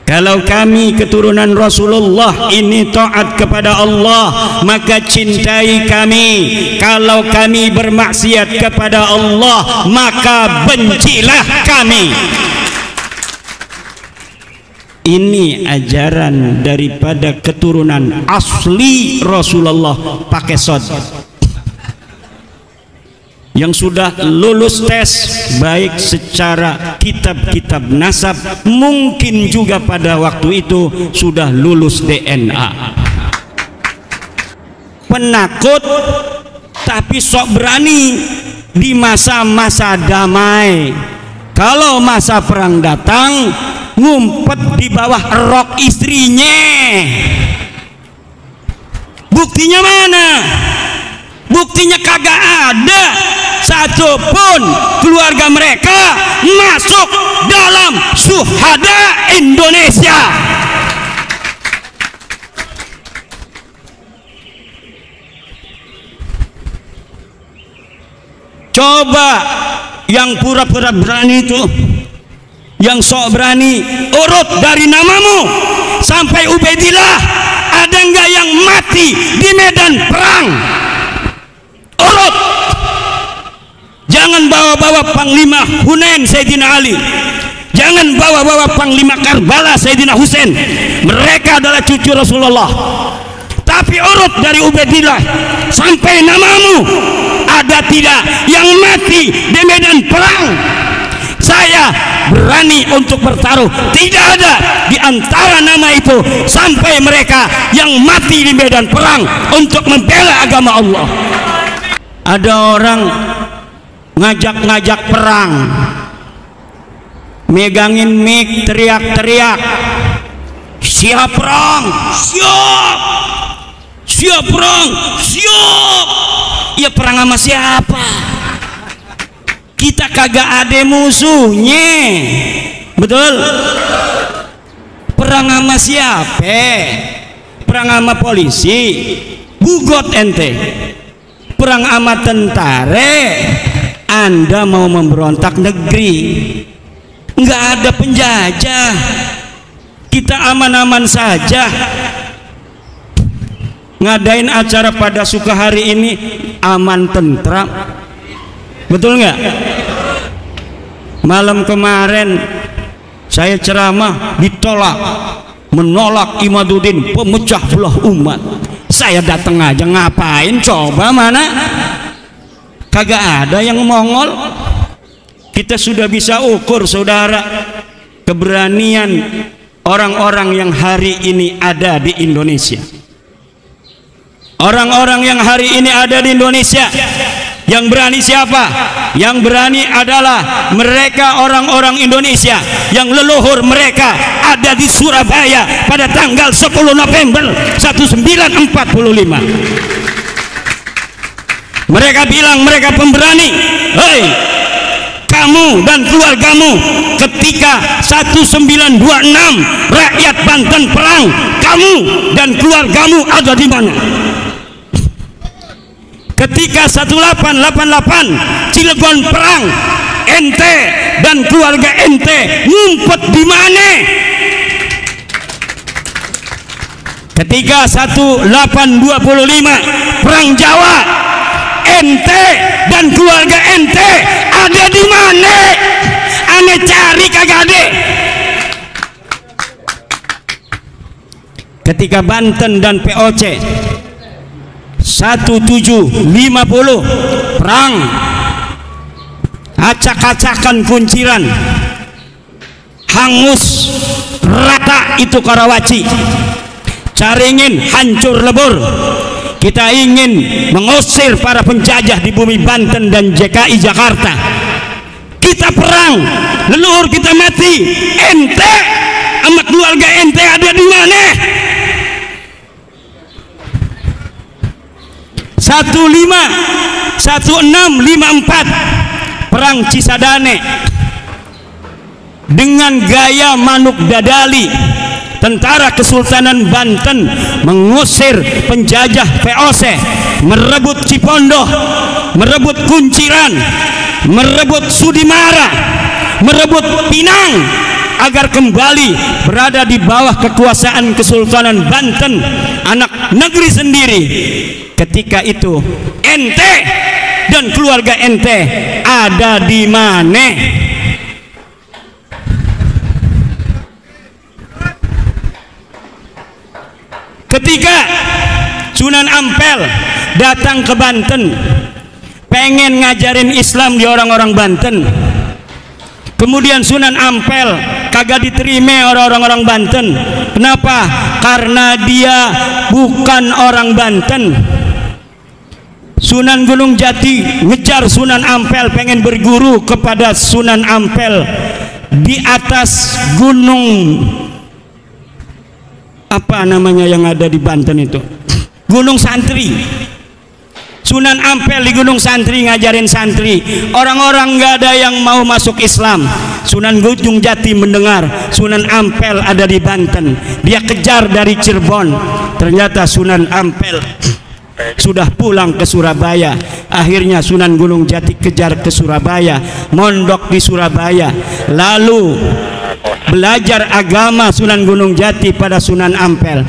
Kalau kami keturunan Rasulullah ini taat kepada Allah, maka cintai kami. Kalau kami bermaksiat kepada Allah, maka bencilah kami. Ini ajaran daripada keturunan asli Rasulullah pakai sod, yang sudah lulus tes baik secara kitab-kitab nasab, mungkin juga pada waktu itu sudah lulus DNA. Penakut tapi sok berani di masa-masa damai. Kalau masa perang datang, ngumpet di bawah rok istrinya. Buktinya mana? Buktinya kagak ada satupun keluarga mereka masuk dalam syuhada Indonesia. Coba yang pura-pura berani itu, yang sok berani, urut dari namamu sampai Ubaidillah, ada nggak yang mati di medan perang? Urut. Jangan bawa-bawa Panglima Hunain Sayyidina Ali, jangan bawa-bawa Panglima Karbala Sayyidina Husain. Mereka adalah cucu Rasulullah. Tapi urut dari Ubaidillah sampai namamu, ada tidak yang mati di medan perang? Saya berani untuk bertaruh, tidak ada di antara nama itu sampai mereka yang mati di medan perang untuk membela agama Allah. Ada orang ngajak-ngajak perang, megangin mic, teriak-teriak, siap perang, siap, siap perang, siap. Ya perang sama siapa? Kita kagak ada musuhnya, betul? Perang sama siapa? Perang sama polisi, bugot ente. Perang sama tentara, Anda mau memberontak negeri. Nggak ada penjajah, kita aman-aman saja. Ngadain acara pada Sukahari ini aman tentram, betul nggak? Malam kemarin saya ceramah ditolak, menolak Imaduddin, pemecah belah umat. Saya datang aja, ngapain coba, mana? Kagak ada yang mongol. Kita sudah bisa ukur, saudara, keberanian orang-orang yang hari ini ada di Indonesia. Orang-orang yang hari ini ada di Indonesia, yang berani siapa? Yang berani adalah mereka, orang-orang Indonesia yang leluhur mereka ada di Surabaya pada tanggal 10 November 1945. Mereka bilang mereka pemberani. Hei, kamu dan keluargamu, ketika 1926 rakyat Banten perang, kamu dan keluargamu ada di mana? Ketika 1888 Cilegon perang, ente dan keluarga ente ngumpet di mana? Ketika 1825 perang Jawa, ente dan keluarga ente ada di mana? Ane cari kagak ada. Ketika Banten dan POC 1750 perang, acak-acakan kunciran, hangus rata itu Karawaci, Caringin hancur lebur. Kita ingin mengusir para penjajah di bumi Banten dan DKI Jakarta. Kita perang, leluhur kita mati, ente sama keluarga ente ada di mana? 1654 perang Cisadane dengan gaya Manuk Dadali, tentara Kesultanan Banten mengusir penjajah VOC, merebut Cipondoh, merebut Kunciran, merebut Sudimara, merebut Pinang, agar kembali berada di bawah kekuasaan Kesultanan Banten, anak negeri sendiri. Ketika itu ente dan keluarga ente ada di mana? Ketika Sunan Ampel datang ke Banten pengen ngajarin Islam di orang-orang Banten, kemudian Sunan Ampel kagak diterima orang-orang Banten. Kenapa? Karena dia bukan orang Banten. Sunan Gunung Jati ngejar Sunan Ampel, pengen berguru kepada Sunan Ampel di atas gunung apa namanya yang ada di Banten itu, Gunung Santri. Sunan Ampel di Gunung Santri ngajarin santri, orang-orang nggak ada yang mau masuk Islam. Sunan Gunung Jati mendengar Sunan Ampel ada di Banten, dia kejar dari Cirebon. Ternyata Sunan Ampel sudah pulang ke Surabaya. Akhirnya Sunan Gunung Jati kejar ke Surabaya, mondok di Surabaya, lalu belajar agama Sunan Gunung Jati pada Sunan Ampel.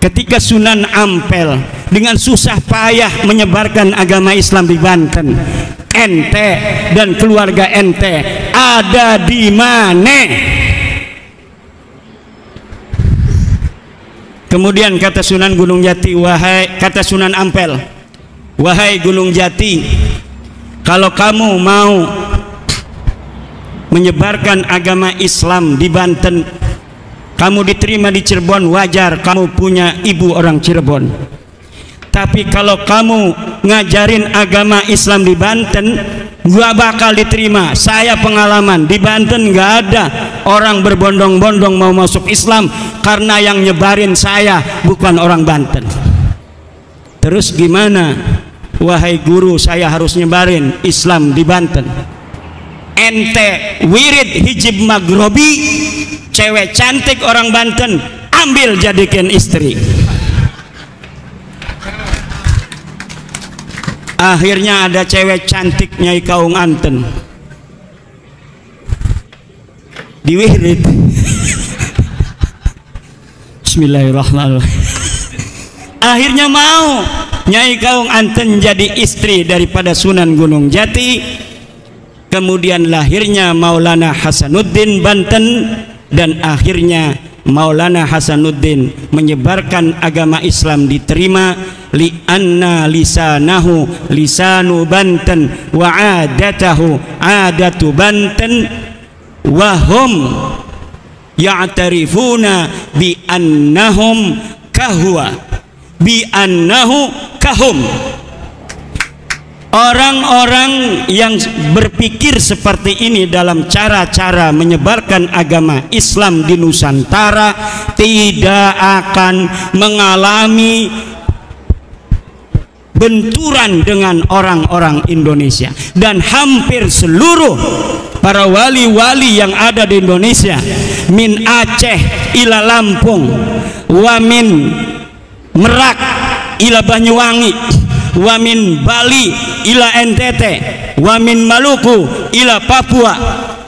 Ketika Sunan Ampel dengan susah payah menyebarkan agama Islam di Banten, ente dan keluarga ente ada di mana? Kemudian kata Sunan Gunung Jati, kata Sunan Ampel, wahai Gunung Jati, kalau kamu mau menyebarkan agama Islam di Banten, kamu diterima di Cirebon, wajar, kamu punya ibu orang Cirebon. Tapi kalau kamu ngajarin agama Islam di Banten, gua bakal diterima. Saya pengalaman di Banten gak ada orang berbondong-bondong mau masuk Islam karena yang nyebarin saya bukan orang Banten. Terus gimana? Wahai guru, saya harus nyebarin Islam di Banten. Ente wirid hijib maghrobi, cewek cantik orang Banten, ambil jadikan istri. Akhirnya ada cewek cantik Nyai Kaung Anten diwirid. Bismillahirrahmanirrahim. Akhirnya mau Nyai Kaung Anten jadi istri daripada Sunan Gunung Jati. Kemudian lahirnya Maulana Hasanuddin Banten, dan akhirnya Maulana Hasanuddin menyebarkan agama Islam diterima. Li'anna lisanahu lisanu Banten wa adatahu adatu Banten wa hum ya'tarifuna bi annahum kahwa bi annahu kahum. Orang-orang yang berpikir seperti ini dalam cara-cara menyebarkan agama Islam di Nusantara tidak akan mengalami benturan dengan orang-orang Indonesia. Dan hampir seluruh para wali-wali yang ada di Indonesia, min Aceh ila Lampung, wa min Merak ila Banyuwangi, wa min Bali ila NTT, wa min Maluku ila Papua,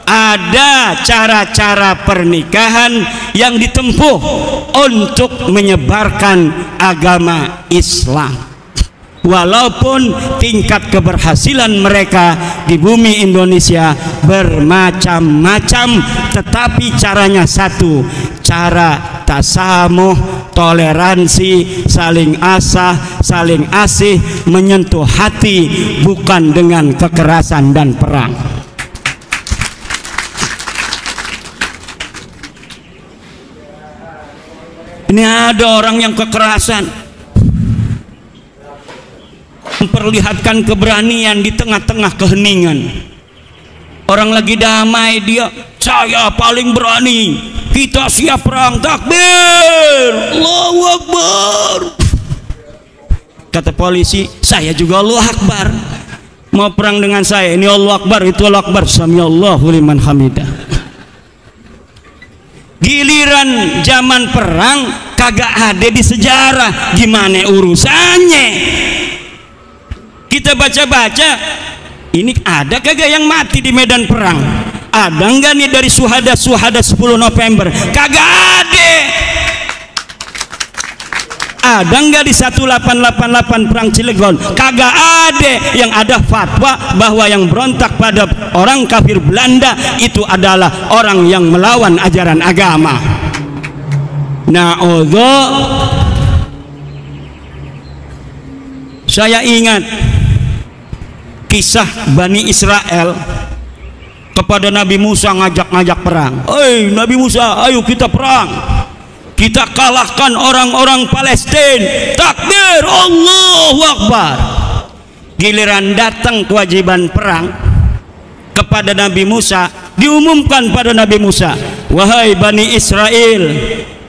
ada cara-cara pernikahan yang ditempuh untuk menyebarkan agama Islam. Walaupun tingkat keberhasilan mereka di bumi Indonesia bermacam-macam, tetapi caranya satu, cara tasamuh, toleransi, saling asah, saling asih, menyentuh hati, bukan dengan kekerasan dan perang. Ini ada orang yang kekerasan, memperlihatkan keberanian di tengah-tengah keheningan. Orang lagi damai, dia, saya paling berani, kita siap perang, takbir, Allahu Akbar. Kata polisi, saya juga Allahu Akbar. Mau perang dengan saya, ini Allahu Akbar, itu Allahu Akbar, samiallahu liman hamidah. Giliran zaman perang kagak ada di sejarah, gimana urusannya? Kita baca-baca, ini ada kagak yang mati di medan perang? Ada enggak nih dari suhada 10 November? Kagak ada. Ada enggak di 1888 perang Cilegon? Kagak ada. Yang ada fatwa bahwa yang berontak pada orang kafir Belanda itu adalah orang yang melawan ajaran agama. Saya ingat kisah Bani Israel kepada Nabi Musa, ngajak-ngajak perang. Nabi Musa, ayo kita perang, kita kalahkan orang-orang Palestina. Takbir, Allahu Akbar. Giliran datang kewajiban perang kepada Nabi Musa, diumumkan pada Nabi Musa, wahai Bani Israel,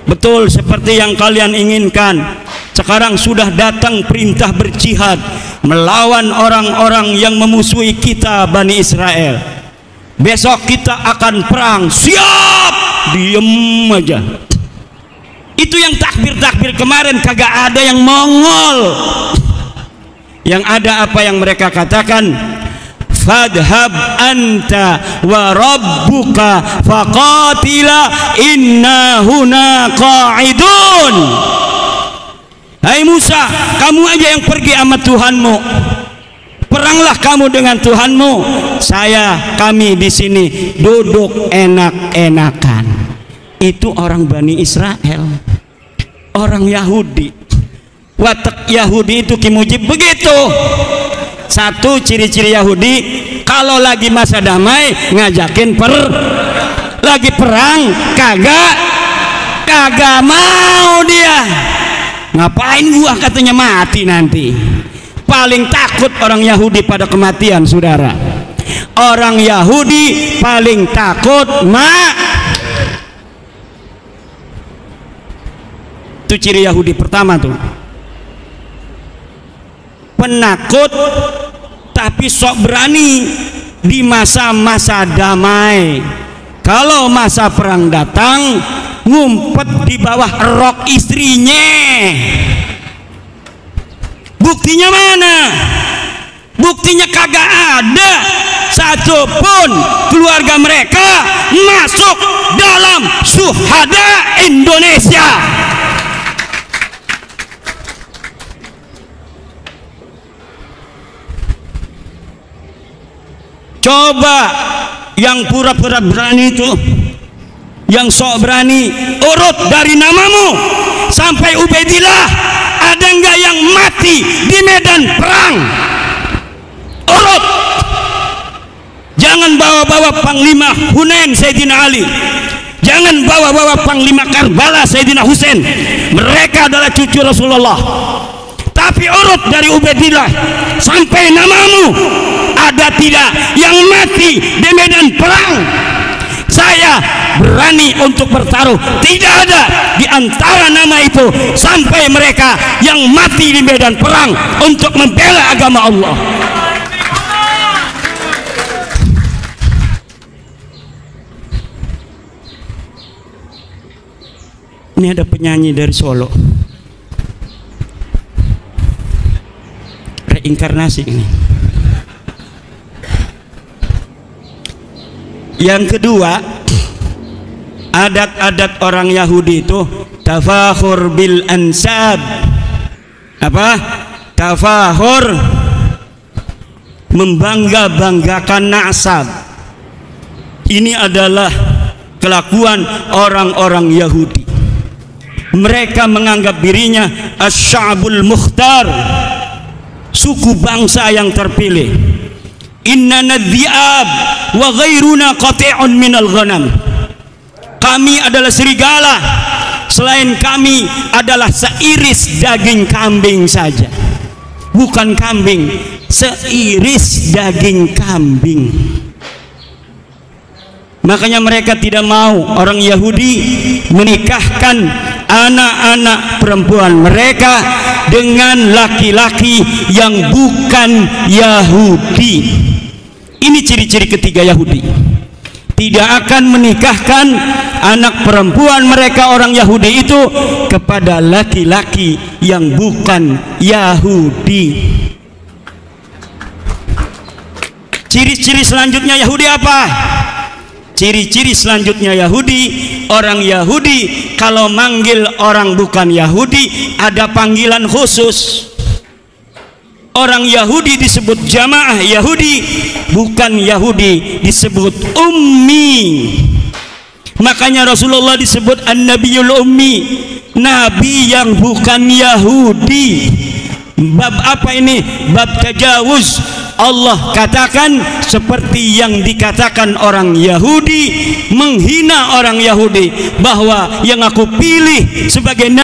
betul seperti yang kalian inginkan. Sekarang sudah datang perintah berjihad melawan orang-orang yang memusuhi kita Bani Israel. Besok kita akan perang. Siap. Diem aja. Itu yang takbir-takbir kemarin kagak ada yang mongol. Yang ada apa yang mereka katakan, fadhhab anta wa rabbuka faqatila inna huna qa'idun. Hai Musa, kamu aja yang pergi sama Tuhanmu. Peranglah kamu dengan Tuhanmu. Kami di sini duduk enak-enakan. Itu orang Bani Israel, orang Yahudi. Watak Yahudi itu Ki Mujib begitu. Satu ciri-ciri Yahudi, kalau lagi masa damai ngajakin lagi perang kagak mau dia. Ngapain gua, katanya mati nanti. Paling takut orang Yahudi pada kematian, saudara. Orang Yahudi paling takut itu ciri Yahudi pertama tuh. Penakut tapi sok berani di masa-masa damai. Kalau masa perang datang, ngumpet di bawah rok istrinya. Buktinya mana? Buktinya kagak ada satupun keluarga mereka masuk dalam syuhada Indonesia. Coba yang pura-pura berani itu, yang sok berani, urut dari namamu sampai Ubaidillah, ada enggak yang mati di medan perang? Urut. Jangan bawa-bawa Panglima Hunain Sayyidina Ali, jangan bawa-bawa Panglima Karbala Sayyidina Husain. Mereka adalah cucu Rasulullah. Tapi urut dari Ubaidillah sampai namamu, ada tidak yang mati di medan perang? Saya berani untuk bertaruh, tidak ada di antara nama itu sampai mereka yang mati di medan perang untuk membela agama Allah. Ini ada penyanyi dari Solo, reinkarnasi ini. Yang kedua, adat-adat orang Yahudi itu tafakhur bil ansab. Apa? Tafakhur, membangga-banggakan nasab. Ini adalah kelakuan orang-orang Yahudi. Mereka menganggap dirinya asy-sya'bul mukhtar, suku bangsa yang terpilih. Inna nadhi'ab wa ghairuna qati'un minal ghanam. Kami adalah serigala, selain kami adalah seiris daging kambing saja. Bukan kambing, seiris daging kambing. Makanya mereka tidak mau orang Yahudi menikahkan anak-anak perempuan mereka dengan laki-laki yang bukan Yahudi. Ini ciri-ciri ketiga Yahudi. Tidak akan menikahkan anak perempuan mereka orang Yahudi itu kepada laki-laki yang bukan Yahudi. Ciri-ciri selanjutnya Yahudi apa? Ciri-ciri selanjutnya Yahudi, orang Yahudi kalau manggil orang bukan Yahudi ada panggilan khusus. Orang Yahudi disebut jamaah Yahudi, bukan Yahudi disebut ummi. Makanya Rasulullah disebut an-nabiyul ummi, nabi yang bukan Yahudi. Bab apa ini? Bab tajawuz. Allah katakan seperti yang dikatakan orang Yahudi, menghina orang Yahudi, bahwa yang aku pilih sebagai